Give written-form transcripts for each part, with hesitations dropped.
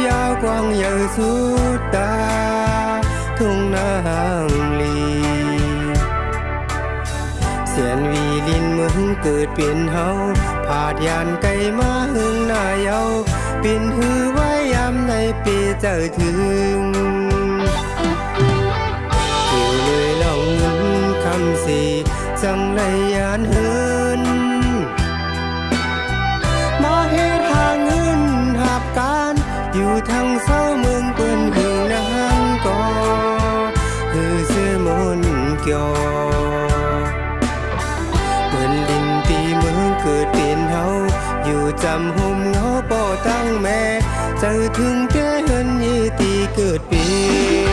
ยาวกว้างใหญ่สุดตาทุ่งนางลีเสียนวีลินเมืองเกิดเป็นเฮาผาดยานไก่มาหึงหน้าเยาปินหือไว้ยามในปีเจอถึงผิวเลยล่องเงินคำสีจังไรยานเฮินมาเฮ็ดหาเงินหับการอยู่ทางเศร้าเมืองเปิ้นหึงนางก่อหือเสื้อมนเกี่ยวเหมือนลินตีเมืองเกิดเป็นเฮาอยู่จำห่มเงาป่อตั้งแม่เจอถึงแก่เฮินยี่ตีเกิดเป็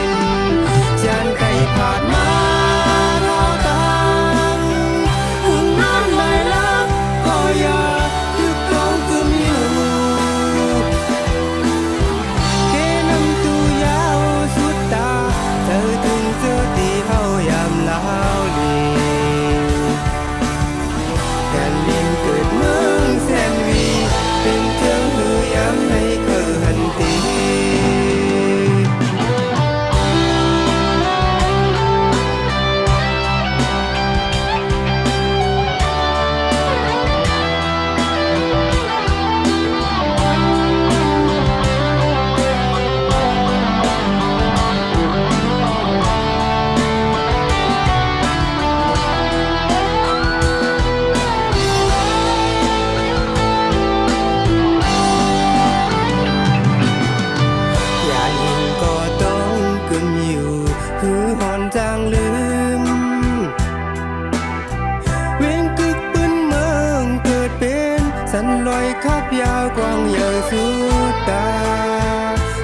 นจานไก่ผ่านมาเราตังหึงน้ำไหลลักก็อยากยึดร้องกึมอยู่เกน้ำตูยาวสุดตาเจอถึงเจอตีเฮายามลาวลีแผ่นดินเกิดเมืองแสนวีเป็นเครื่องมือยามในเคอหันตีจางลืมเวียงกึกปืนเมืองเกิดเป็นสันลอยขับยาวกว้างใหญ่สุดตา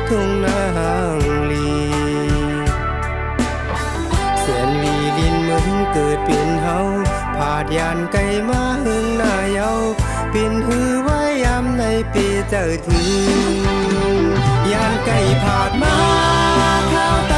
ทุ่งนางลีเสียนวีลินเมืองเกิดเป็นเฮาผาดยานไก่มาหึงหน้าเยาปินหือไว้ยามในปีเจอถึงยานไก่ผาดมาข้าว